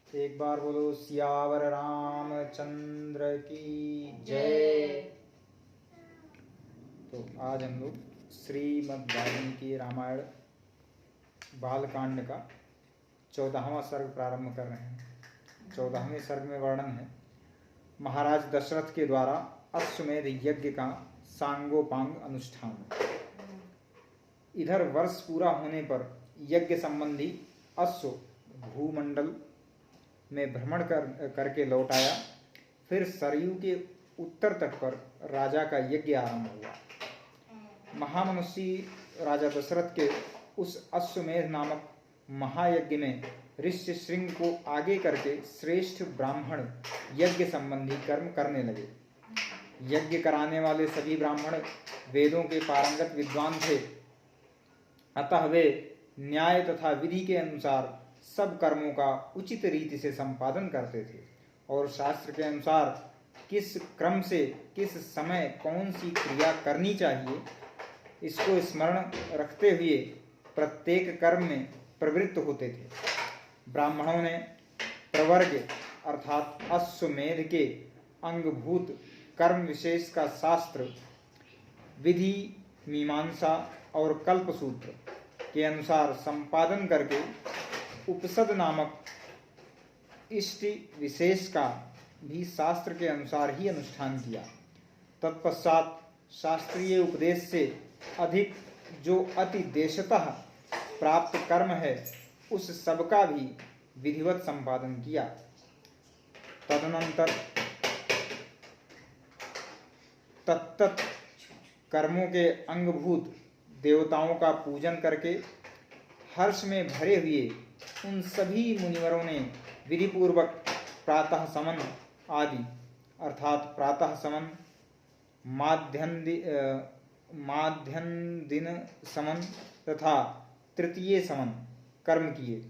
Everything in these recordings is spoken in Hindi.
एक बार बोलो सियावर रामचंद्र की जय। तो आज हम लोग श्रीमद् वाल्मीकि रामायण बालकांड का 14वां सर्ग प्रारंभ कर रहे हैं। 14वें सर्ग में वर्णन है महाराज दशरथ के द्वारा अश्वमेध यज्ञ का सांगोपांग अनुष्ठान। इधर वर्ष पूरा होने पर यज्ञ संबंधी अश्व भूमंडल में भ्रमण करके लौट आया। फिर सरयू के उत्तर तट पर राजा का यज्ञ आरंभ हुआ। महामनुष्य राजा दशरथ के उस अश्वमेध नामक महायज्ञ में ऋष्यशृंग को आगे करके श्रेष्ठ ब्राह्मण यज्ञ संबंधी कर्म करने लगे। यज्ञ कराने वाले सभी ब्राह्मण वेदों के पारंगत विद्वान थे, अतः वे न्याय तथा विधि के अनुसार सब कर्मों का उचित रीति से संपादन करते थे और शास्त्र के अनुसार किस क्रम से किस समय कौन सी क्रिया करनी चाहिए इसको स्मरण रखते हुए प्रत्येक कर्म में प्रवृत्त होते थे। ब्राह्मणों ने प्रवर्ग अर्थात अश्वमेध के अंगभूत कर्म विशेष का शास्त्र विधि मीमांसा और कल्पसूत्र के अनुसार संपादन करके उपसद नामक इष्टि विशेष का भी शास्त्र के अनुसार ही अनुष्ठान किया। तत्पश्चात शास्त्रीय उपदेश से अधिक जो अति देशतः प्राप्त कर्म है उस सबका भी विधिवत संपादन किया। तदनंतर तत्त कर्मों के अंगभूत देवताओं का पूजन करके हर्ष में भरे हुए उन सभी मुनिवरों ने विधिपूर्वक प्रातः समन आदि अर्थात प्रातः समन माध्याह्न दिन समन तथा तृतीय समन कर्म किए।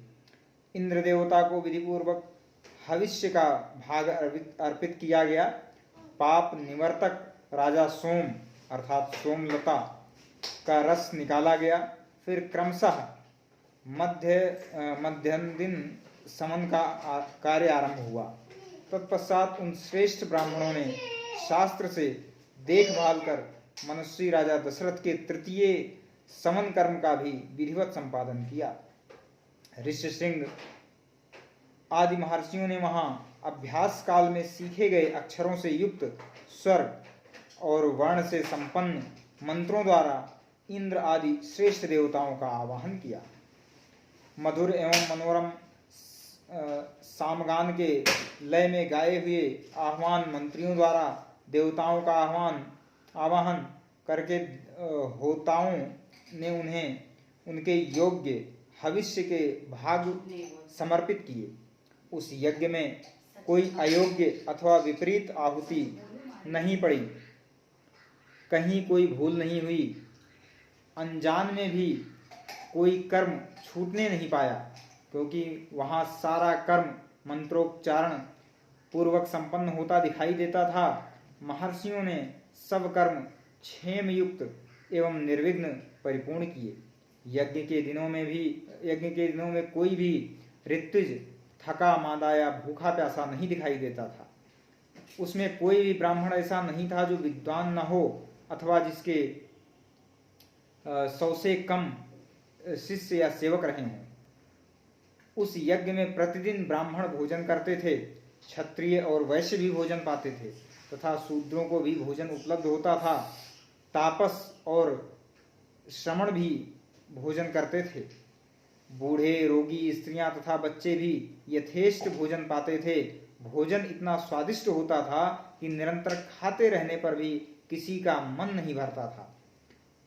इंद्र देवता को विधिपूर्वक हविष्य का भाग अर्पित किया गया। पाप निवर्तक राजा सोम अर्थात सोमलता का रस निकाला गया। फिर क्रमशः मध्याह्न दिन समन का कार्य आरंभ हुआ। तत्पश्चात उन श्रेष्ठ ब्राह्मणों ने शास्त्र से देखभाल कर मनुष्य राजा दशरथ के तृतीय समन कर्म का भी विधिवत संपादन किया। ऋष्यशृंग आदि महर्षियों ने वहां अभ्यास काल में सीखे गए अक्षरों से युक्त स्वर और वर्ण से संपन्न मंत्रों द्वारा इंद्र आदि श्रेष्ठ देवताओं का आवाहन किया। मधुर एवं मनोरम सामगान के लय में गाए हुए आह्वान मंत्रियों द्वारा देवताओं का आवाहन करके होताओं ने उन्हें उनके योग्य हविष्य के भाग समर्पित किए। उस यज्ञ में कोई अयोग्य अथवा विपरीत आहुति नहीं पड़ी, कहीं कोई भूल नहीं हुई, अनजान में भी कोई कर्म छूटने नहीं पाया, क्योंकि वहां सारा कर्म मंत्रोच्चारण पूर्वक संपन्न होता दिखाई देता था। महर्षियों ने सब कर्म क्षेम युक्त एवं निर्विघ्न परिपूर्ण किए। यज्ञ के दिनों में कोई भी ऋत्विज थका मादा या भूखा प्यासा नहीं दिखाई देता था। उसमें कोई भी ब्राह्मण ऐसा नहीं था जो विद्वान न हो अथवा जिसके 100 से कम शिष्य या सेवक रहे हों। उस यज्ञ में प्रतिदिन ब्राह्मण भोजन करते थे, क्षत्रिय और वैश्य भी भोजन पाते थे तथा शूद्रों को भी भोजन उपलब्ध होता था। तापस और श्रमण भी भोजन करते थे। बूढ़े रोगी स्त्रियां तथा बच्चे भी यथेष्ट भोजन पाते थे। भोजन इतना स्वादिष्ट होता था कि निरंतर खाते रहने पर भी किसी का मन नहीं भरता था।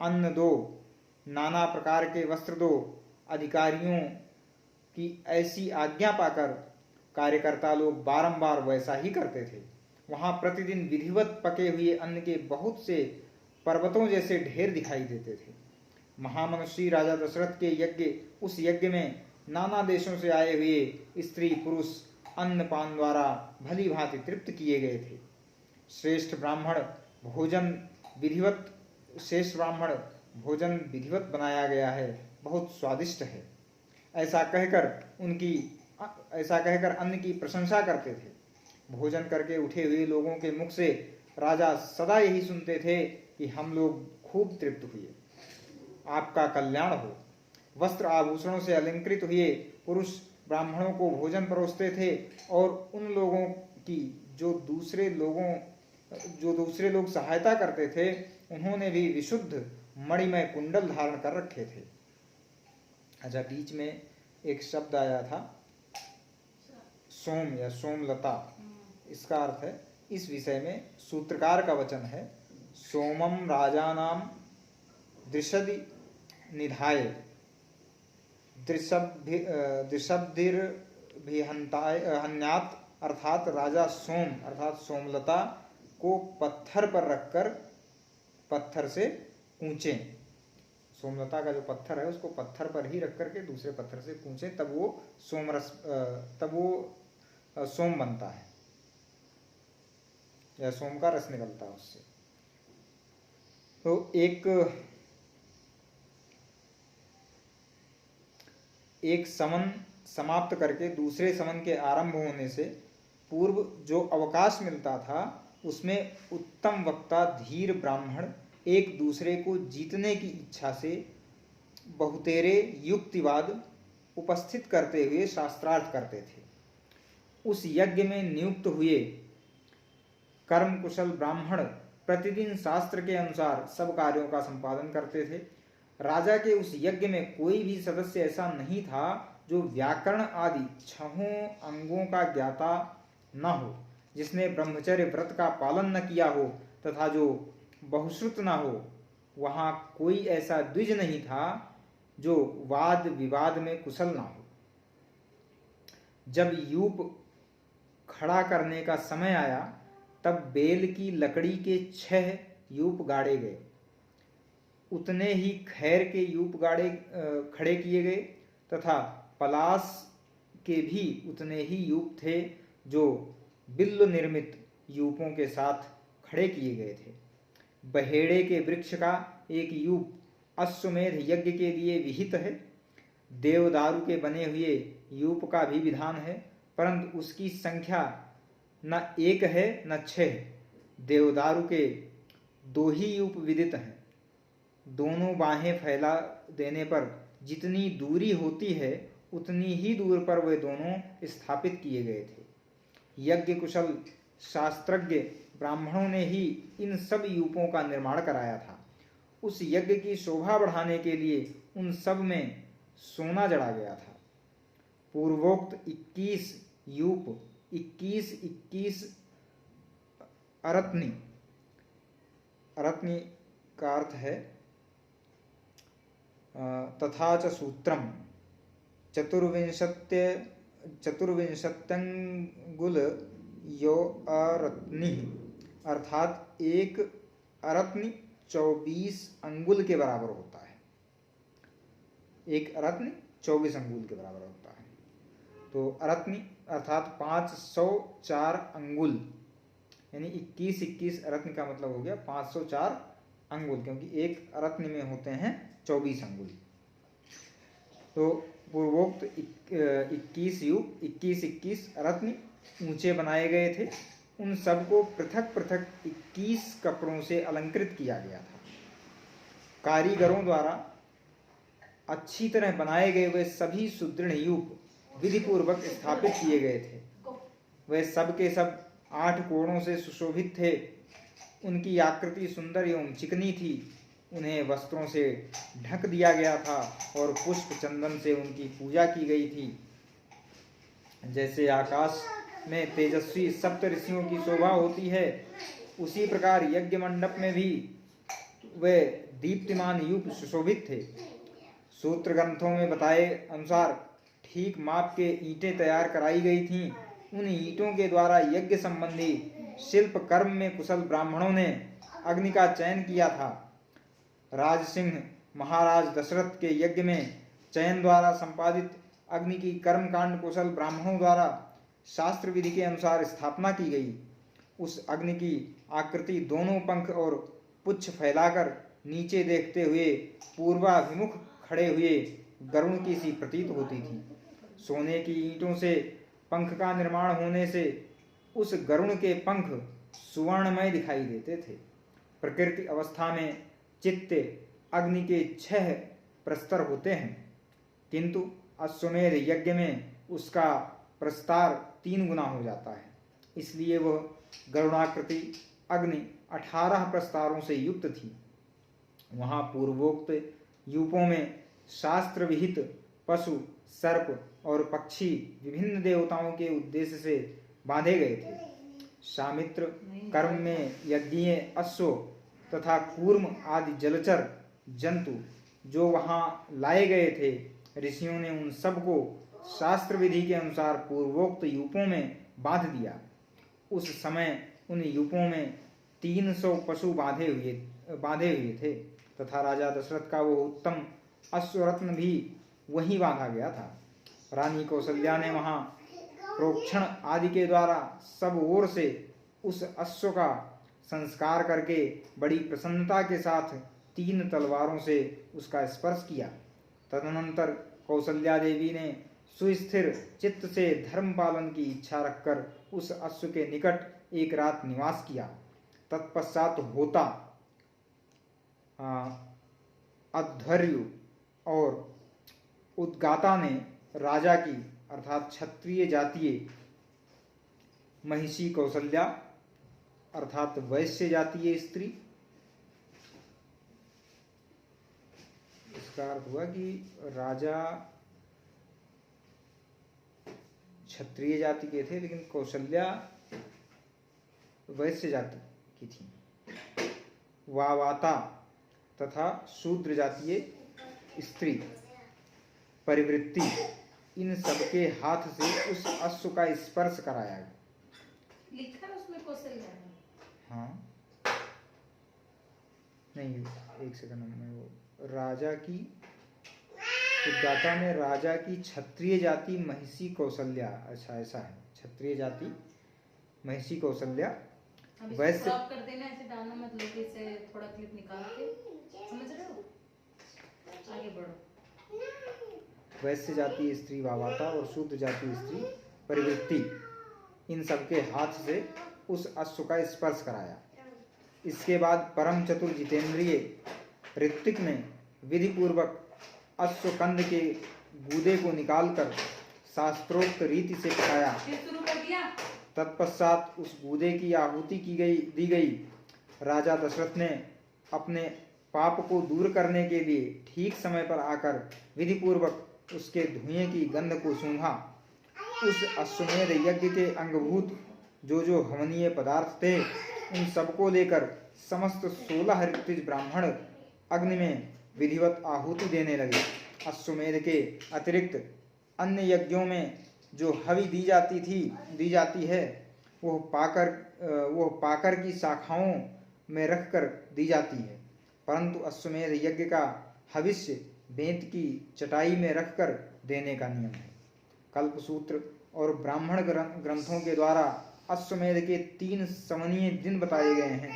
अन्न दो, नाना प्रकार के वस्त्र दो, अधिकारियों की ऐसी आज्ञा पाकर कार्यकर्ता लोग बारंबार वैसा ही करते थे। वहां प्रतिदिन विधिवत पके हुए अन्न के बहुत से पर्वतों जैसे ढेर दिखाई देते थे। महामनुष्य राजा दशरथ के उस यज्ञ में नाना देशों से आए हुए स्त्री पुरुष अन्न पान द्वारा भली भांति तृप्त किए गए थे। श्रेष्ठ ब्राह्मण भोजन विधिवत बनाया गया है, बहुत स्वादिष्ट है, ऐसा कहकर उनकी ऐसा कहकर अन्न की प्रशंसा करते थे। भोजन करके उठे हुए लोगों के मुख से राजा सदा यही सुनते थे कि हम लोग खूब तृप्त हुए, आपका कल्याण हो। वस्त्र आभूषणों से अलंकृत हुए पुरुष ब्राह्मणों को भोजन परोसते थे और उन लोगों की जो दूसरे लोग सहायता करते थे, उन्होंने भी विशुद्ध मणिमय कुंडल धारण कर रखे थे। अच्छा, बीच में एक शब्द आया था सोम या सोमलता, इसका अर्थ है, इस विषय में सूत्रकार का वचन है, सोमम राजानाम दृशदि निधाय दृशब्दिर्भिहन्यात्, अर्थात राजा सोम अर्थात सोमलता को पत्थर पर रखकर पत्थर से कूचे। सोमलता का जो पत्थर है उसको पत्थर पर ही रख करके दूसरे पत्थर से कूचे, तब वो सोम बनता है या सोम का रस निकलता है उससे। तो एक समन समाप्त करके दूसरे समन के आरंभ होने से पूर्व जो अवकाश मिलता था, उसमें उत्तम वक्ता धीर ब्राह्मण एक दूसरे को जीतने की इच्छा से बहुतेरे युक्तिवाद उपस्थित करते हुए शास्त्रार्थ करते थे। उस यज्ञ में नियुक्त हुए कर्म कुशल ब्राह्मण प्रतिदिन शास्त्र के अनुसार सब कार्यों का संपादन करते थे। राजा के उस यज्ञ में कोई भी सदस्य ऐसा नहीं था जो व्याकरण आदि 6 अंगों का ज्ञाता न हो, जिसने ब्रह्मचर्य व्रत का पालन न किया हो तथा जो बहुश्रुत न हो। वहां कोई ऐसा द्विज नहीं था जो वाद विवाद में कुशल न हो। जब यूप खड़ा करने का समय आया, तब बेल की लकड़ी के 6 यूप गाड़े गए। उतने ही खैर के यूप खड़े किए गए तथा पलास के भी उतने ही यूप थे जो बिल्व निर्मित यूपों के साथ खड़े किए गए थे। बहेड़े के वृक्ष का एक यूप अश्वमेध यज्ञ के लिए विहित है। देवदारू के बने हुए यूप का भी विधान है, परंतु उसकी संख्या न 1 है न 6 है। देवदारू के 2 ही यूप विदित हैं। दोनों बाहें फैला देने पर जितनी दूरी होती है, उतनी ही दूर पर वे दोनों स्थापित किए गए थे। यज्ञ कुशल शास्त्रज्ञ ब्राह्मणों ने ही इन सब यूपों का निर्माण कराया था। उस यज्ञ की शोभा बढ़ाने के लिए उन सब में सोना जड़ा गया था। पूर्वोक्त 21 यूप 21 अरत्नी, अरत्नी का अर्थ है तथा च सूत्रम चतुर्विंशत्यंगुल यो अरत्नि, अर्थात एक अरत्नि 24 अंगुल के बराबर होता है। एक अरत्नि 24 अंगुल के बराबर होता है। तो अरत्नि अर्थात 504 अंगुल, यानी 21 अरत्न का मतलब हो गया 504 अंगुल, क्योंकि एक अरत्न में होते हैं 24 अंगुल। तो पूर्वोक्त 21 यूप 21 अरत्न ऊंचे बनाए गए थे। उन सबको पृथक पृथक 21 कपड़ों से अलंकृत किया गया था। कारीगरों द्वारा अच्छी तरह बनाए गए वे सभी सुदृढ़ यूप विधि पूर्वक स्थापित किए गए थे। वे सब के सब 8 कोणों से सुशोभित थे। उनकी आकृति सुंदर एवं चिकनी थी। उन्हें वस्त्रों से ढक दिया गया था और पुष्प चंदन से उनकी पूजा की गई थी। जैसे आकाश में तेजस्वी सप्त ऋषियों की शोभा होती है, उसी प्रकार यज्ञ मंडप में भी वे दीप्तिमान यूप सुशोभित थे। सूत्र ग्रंथों में बताए अनुसार ठीक माप के ईंटें तैयार कराई गई थीं। उन ईंटों के द्वारा यज्ञ संबंधी शिल्प कर्म में कुशल ब्राह्मणों ने अग्नि का चयन किया था। राजसिंह महाराज दशरथ के यज्ञ में चयन द्वारा संपादित अग्नि की कर्मकांड कुशल ब्राह्मणों द्वारा शास्त्र विधि के अनुसार स्थापना की गई। उस अग्नि की आकृति दोनों पंख और पुच्छ फैलाकर नीचे देखते हुए पूर्वाभिमुख खड़े हुए गरुण की सी प्रतीत होती थी। सोने की ईंटों से पंख का निर्माण होने से उस गरुण के पंख सुवर्णमय दिखाई देते थे। प्रकृति अवस्था में चित्त अग्नि के 6 प्रस्तर होते हैं, किंतु अश्वमेध यज्ञ में उसका प्रस्तार 3 गुना हो जाता है। इसलिए वह गरुणाकृति अग्नि 18 प्रस्तारों से युक्त थी। वहां पूर्वोक्त यूपों में शास्त्र विहित पशु, सर्प और पक्षी विभिन्न देवताओं के उद्देश्य से बांधे गए थे। शामित्र कर्म में यज्ञीय अश्व तथा कूर्म आदि जलचर जंतु जो वहां लाए गए थे, ऋषियों ने उन सबको शास्त्र विधि के अनुसार पूर्वोक्त यूपों में बांध दिया। उस समय उन यूपों में 300 पशु बांधे हुए थे तथा राजा दशरथ का वो उत्तम अश्वरत्न भी वहीं बांधा गया था। रानी कौशल्या ने वहां प्रोक्षण आदि के द्वारा सब ओर से उस अश्व का संस्कार करके बड़ी प्रसन्नता के साथ 3 तलवारों से उसका स्पर्श किया। तदनंतर कौशल्या देवी ने सुस्थिर चित्त से धर्म पालन की इच्छा रखकर उस अश्व के निकट एक रात निवास किया। तत्पश्चात होता, अध्वर्यु और उद्गाता ने राजा की अर्थात क्षत्रिय जातीय महिषी कौशल्या अर्थात वैश्य जातीय स्त्री, इसका अर्थ हुआ कि राजा क्षत्रिय जाति के थे लेकिन कौशल्या वैश्य जाति की थी। वावाता तथा शूद्र जातीय स्त्री परिवृत्ति, इन सबके हाथ से उस अश्व का स्पर्श कराया गया। लिखा है उसमें कौशल्या? हाँ नहीं, एक सेकंड में वो राजा की उद्गाता में राजा की क्षत्रिय जाति महिषी कौशल्या, अच्छा ऐसा है, क्षत्रिय जाति महिषी कौशल्या वैश्य। स्टॉप कर देना, ऐसे डालना मत, लोग इसे थोड़ा क्लिप निकाल के, समझ रहे हो? आगे बढ़ो। वैश्य जाति स्त्री वावाता और शूद्र जाति स्त्री परिवृत्ति, इन सबके हाथ से उस अश्व का स्पर्श कराया। इसके बाद परम चतुर जितेंद्रिय ऋत्विक ने विधि पूर्वक अश्वकंद के गूदे को निकालकर शास्त्रोक्त रीति से पकाया। तत्पश्चात उस गूदे की आहुति दी गई। राजा दशरथ ने अपने पाप को दूर करने के लिए ठीक समय पर आकर विधि पूर्वक उसके धुएं की गंध को सूंघा। उस अश्वमेध यज्ञ के अंगभूत जो हवनीय पदार्थ थे, उन सबको लेकर समस्त 16 ऋत्विज ब्राह्मण अग्नि में विधिवत आहुति देने लगे। अश्वमेध के अतिरिक्त अन्य यज्ञों में जो हवि दी जाती है, वह पाकर की शाखाओं में रखकर दी जाती है, परंतु अश्वमेध यज्ञ का हविष्य बेंत की चटाई में रखकर देने का नियम है। कल्पसूत्र और ब्राह्मण ग्रंथों के द्वारा अश्वमेध के 3 समनीय दिन बताए गए हैं।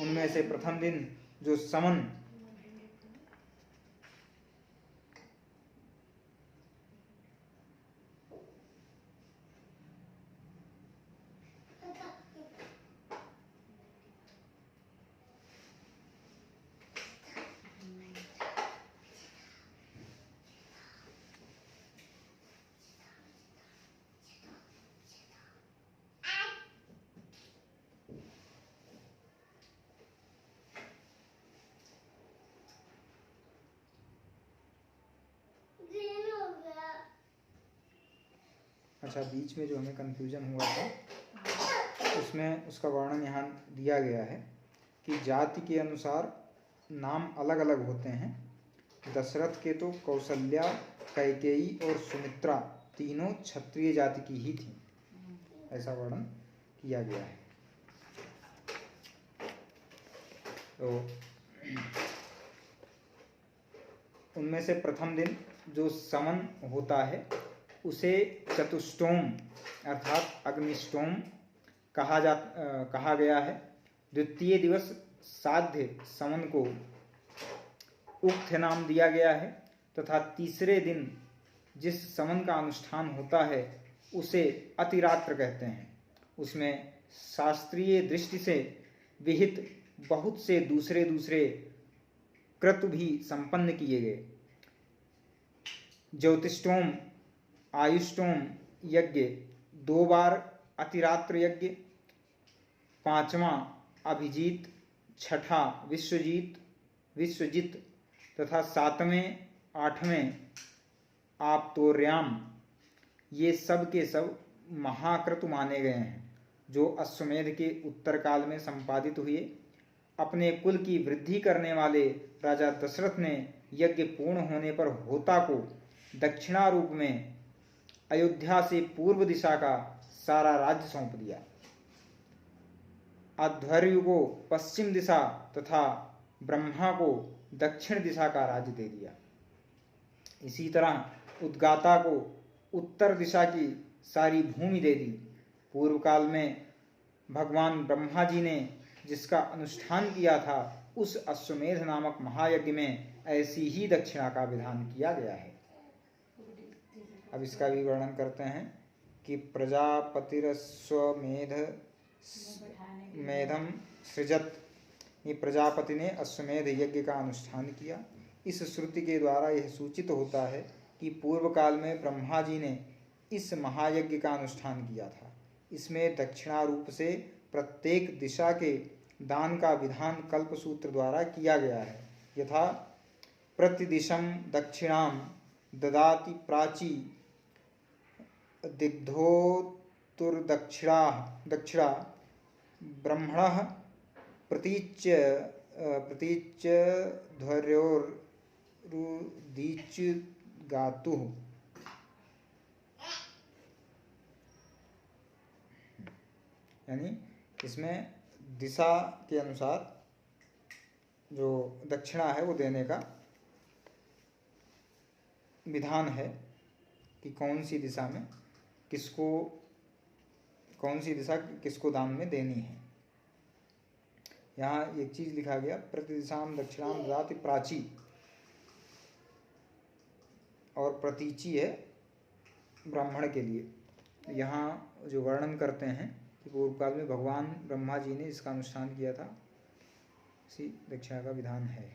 उनमें से प्रथम दिन जो समन अच्छा, बीच में जो हमें कंफ्यूजन हुआ था उसमें उसका वर्णन यहाँ दिया गया है कि जाति के अनुसार नाम अलग अलग होते हैं। दशरथ के तो कौशल्या, कैकेयी और सुमित्रा तीनों क्षत्रिय जाति की ही थी, ऐसा वर्णन किया गया है। तो उनमें से प्रथम दिन जो समन होता है उसे चतुष्टोम अर्थात अग्निष्टोम कहा गया है। द्वितीय दिवस साध्य समन को उक्त नाम दिया गया है तथा तीसरे दिन जिस समन का अनुष्ठान होता है उसे अतिरात्र कहते हैं। उसमें शास्त्रीय दृष्टि से विहित बहुत से दूसरे दूसरे क्रतु भी संपन्न किए गए। ज्योतिष्टोम आयुष्टोम यज्ञ 2 बार अतिरात्र यज्ञ, 5वां अभिजीत, 6ठा विश्वजित तथा 7वें 8वें आप्तोर्याम, ये सब के सब महाक्रतु माने गए हैं, जो अश्वमेध के उत्तर काल में संपादित हुए। अपने कुल की वृद्धि करने वाले राजा दशरथ ने यज्ञ पूर्ण होने पर होता को दक्षिणा रूप में अयोध्या से पूर्व दिशा का सारा राज्य सौंप दिया। अध्वर्यु को पश्चिम दिशा तथा ब्रह्मा को दक्षिण दिशा का राज्य दे दिया। इसी तरह उद्गाता को उत्तर दिशा की सारी भूमि दे दी। पूर्व काल में भगवान ब्रह्मा जी ने जिसका अनुष्ठान किया था, उस अश्वमेध नामक महायज्ञ में ऐसी ही दक्षिणा का विधान किया गया है। अब इसका भी वर्णन करते हैं कि मेधम सृजत, ये प्रजापति ने अश्वमेध यज्ञ का अनुष्ठान किया। इस श्रुति के द्वारा यह सूचित होता है कि पूर्व काल में ब्रह्मा जी ने इस महायज्ञ का अनुष्ठान किया था। इसमें दक्षिणा रूप से प्रत्येक दिशा के दान का विधान कल्पसूत्र द्वारा किया गया है। यथा प्रतिदिशम दक्षिणाम ददाति प्राची दक्षिणा ब्रह्मणः प्रतीच्य ध्वर्योरुदीच्य गातुः। यानी इसमें दिशा के अनुसार जो दक्षिणा है वो देने का विधान है कि कौन सी दिशा किसको दान में देनी है। यहाँ एक चीज लिखा गया, प्रतिदिशाम दक्षिणाम ददाति प्राची, और प्रतीची है ब्राह्मण के लिए। यहाँ जो वर्णन करते हैं कि पूर्व काल में भगवान ब्रह्मा जी ने इसका अनुष्ठान किया था, इसी दक्षिणा का विधान है।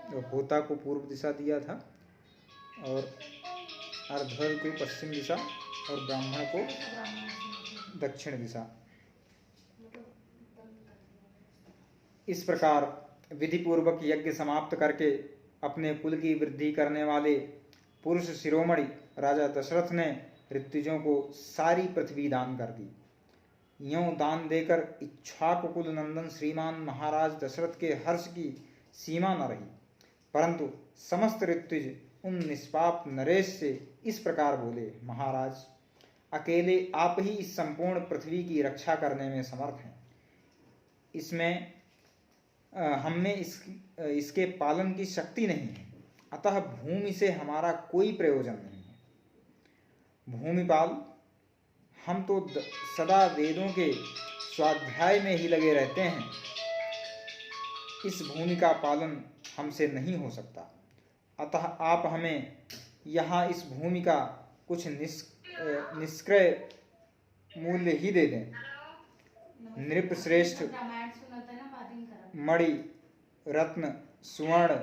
तो होता को पूर्व दिशा दिया था और अर्धवर को पश्चिम दिशा और ब्राह्मण को दक्षिण दिशा। इस प्रकार विधि पूर्वक यज्ञ समाप्त करके अपने कुल की वृद्धि करने वाले पुरुष शिरोमणि राजा दशरथ ने ऋत्विजों को सारी पृथ्वी दान कर दी। यों दान देकर इक्ष्वाकुकुल नंदन श्रीमान महाराज दशरथ के हर्ष की सीमा न रही। परंतु समस्त ऋत्विज उन निष्पाप नरेश से इस प्रकार बोले, महाराज, अकेले आप ही इस संपूर्ण पृथ्वी की रक्षा करने में समर्थ हैं। इसमें हमें इसके पालन की शक्ति नहीं है, अतः भूमि से हमारा कोई प्रयोजन नहीं है। भूमिपाल, हम तो सदा वेदों के स्वाध्याय में ही लगे रहते हैं। इस भूमि का पालन हमसे नहीं हो सकता, अतः आप हमें यहाँ इस भूमि का कुछ निष्क्रय मूल्य ही दे दें। नृपश्रेष्ठ मणि, रत्न, स्वर्ण,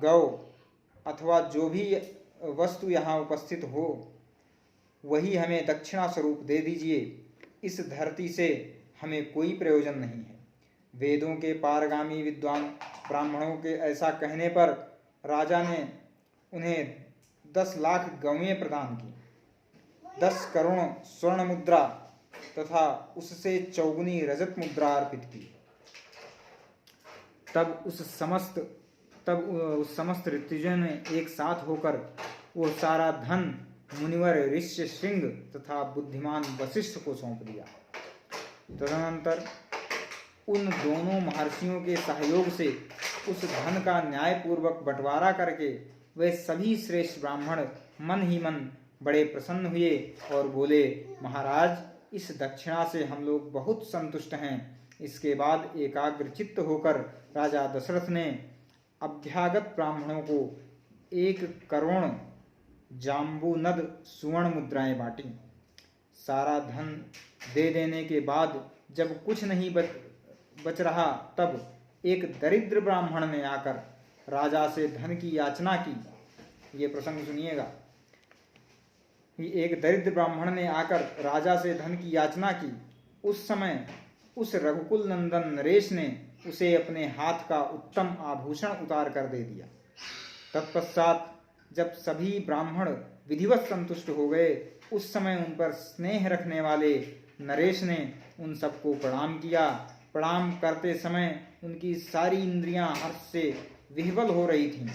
गौ अथवा जो भी वस्तु यहाँ उपस्थित हो, वही हमें दक्षिणा स्वरूप दे दीजिए। इस धरती से हमें कोई प्रयोजन नहीं है। वेदों के पारगामी विद्वान ब्राह्मणों के ऐसा कहने पर राजा ने उन्हें 10 लाख गवें प्रदान की, 10 करोड़ स्वर्ण मुद्रा तथा उससे 4 रजत मुद्रा अर्पित की। तब उस समस्त ऋत्विजों ने एक साथ होकर वो सारा धन मुनिवर ऋष्य सिंह तथा बुद्धिमान वशिष्ठ को सौंप दिया। तदनंतर उन दोनों महर्षियों के सहयोग से उस धन का न्यायपूर्वक बंटवारा करके वे सभी श्रेष्ठ ब्राह्मण मन ही मन बड़े प्रसन्न हुए और बोले, महाराज, इस दक्षिणा से हम लोग बहुत संतुष्ट हैं। इसके बाद एकाग्रचित्त होकर राजा दशरथ ने अभ्यागत ब्राह्मणों को 1 करोड़ जाम्बूनद सुवर्ण मुद्राएं बांटी। सारा धन दे देने के बाद जब कुछ नहीं बच रहा, तब एक दरिद्र ब्राह्मण ने आकर राजा से धन की याचना की। ये प्रसंग सुनिएगा। एक दरिद्र ब्राह्मण ने आकर राजा से धन की याचना की। उस समय उस रघुकुल नंदन नरेश ने उसे अपने हाथ का उत्तम आभूषण उतार कर दे दिया। तत्पश्चात जब सभी ब्राह्मण विधिवत संतुष्ट हो गए, उस समय उन पर स्नेह रखने वाले नरेश ने उन सबको प्रणाम किया। प्रणाम करते समय उनकी सारी इंद्रियां हर्ष से विह्वल हो रही थीं।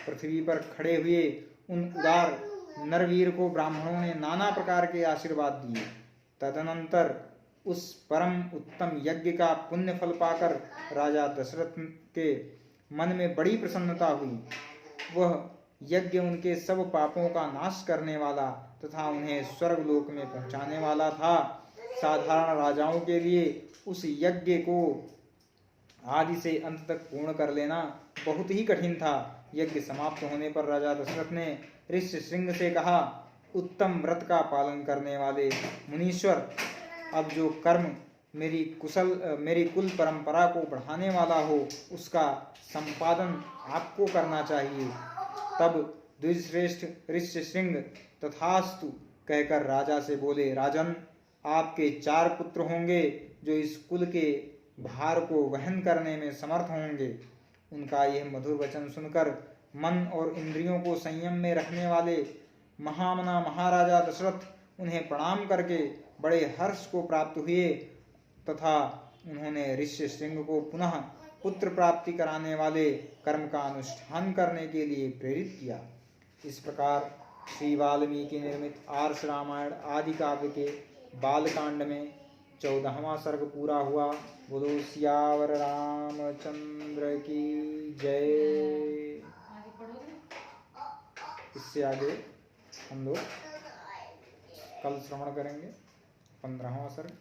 पृथ्वी पर खड़े हुए उन उदार नरवीर को ब्राह्मणों ने नाना प्रकार के आशीर्वाद दिए। तदनंतर उस परम उत्तम यज्ञ का पुण्य फल पाकर राजा दशरथ के मन में बड़ी प्रसन्नता हुई। वह यज्ञ उनके सब पापों का नाश करने वाला तथा उन्हें स्वर्गलोक में पहुंचाने वाला था। साधारण राजाओं के लिए उस यज्ञ को आदि से अंत तक पूर्ण कर लेना बहुत ही कठिन था। यज्ञ समाप्त होने पर राजा दशरथ ने ऋष्यशृंग से कहा, उत्तम व्रत का पालन करने वाले मुनीश्वर, अब जो कर्म मेरी कुल परंपरा को बढ़ाने वाला हो, उसका संपादन आपको करना चाहिए। तब द्विजश्रेष्ठ ऋष्यशृंग तथास्तु कहकर राजा से बोले, राजन, आपके 4 पुत्र होंगे जो इस कुल के भार को वहन करने में समर्थ होंगे। उनका यह मधुर वचन सुनकर मन और इंद्रियों को संयम में रखने वाले महामना महाराजा दशरथ उन्हें प्रणाम करके बड़े हर्ष को प्राप्त हुए तथा उन्होंने ऋष्यशृंग को पुनः पुत्र प्राप्ति कराने वाले कर्म का अनुष्ठान करने के लिए प्रेरित किया। इस प्रकार श्री वाल्मीकि निर्मित आर्ष रामायण आदि काव्य के बालकांड में 14वां सर्ग पूरा हुआ। बोलो सियावर रामचंद्र की जय। इससे आगे हम लोग कल श्रवण करेंगे 15वां सर्ग।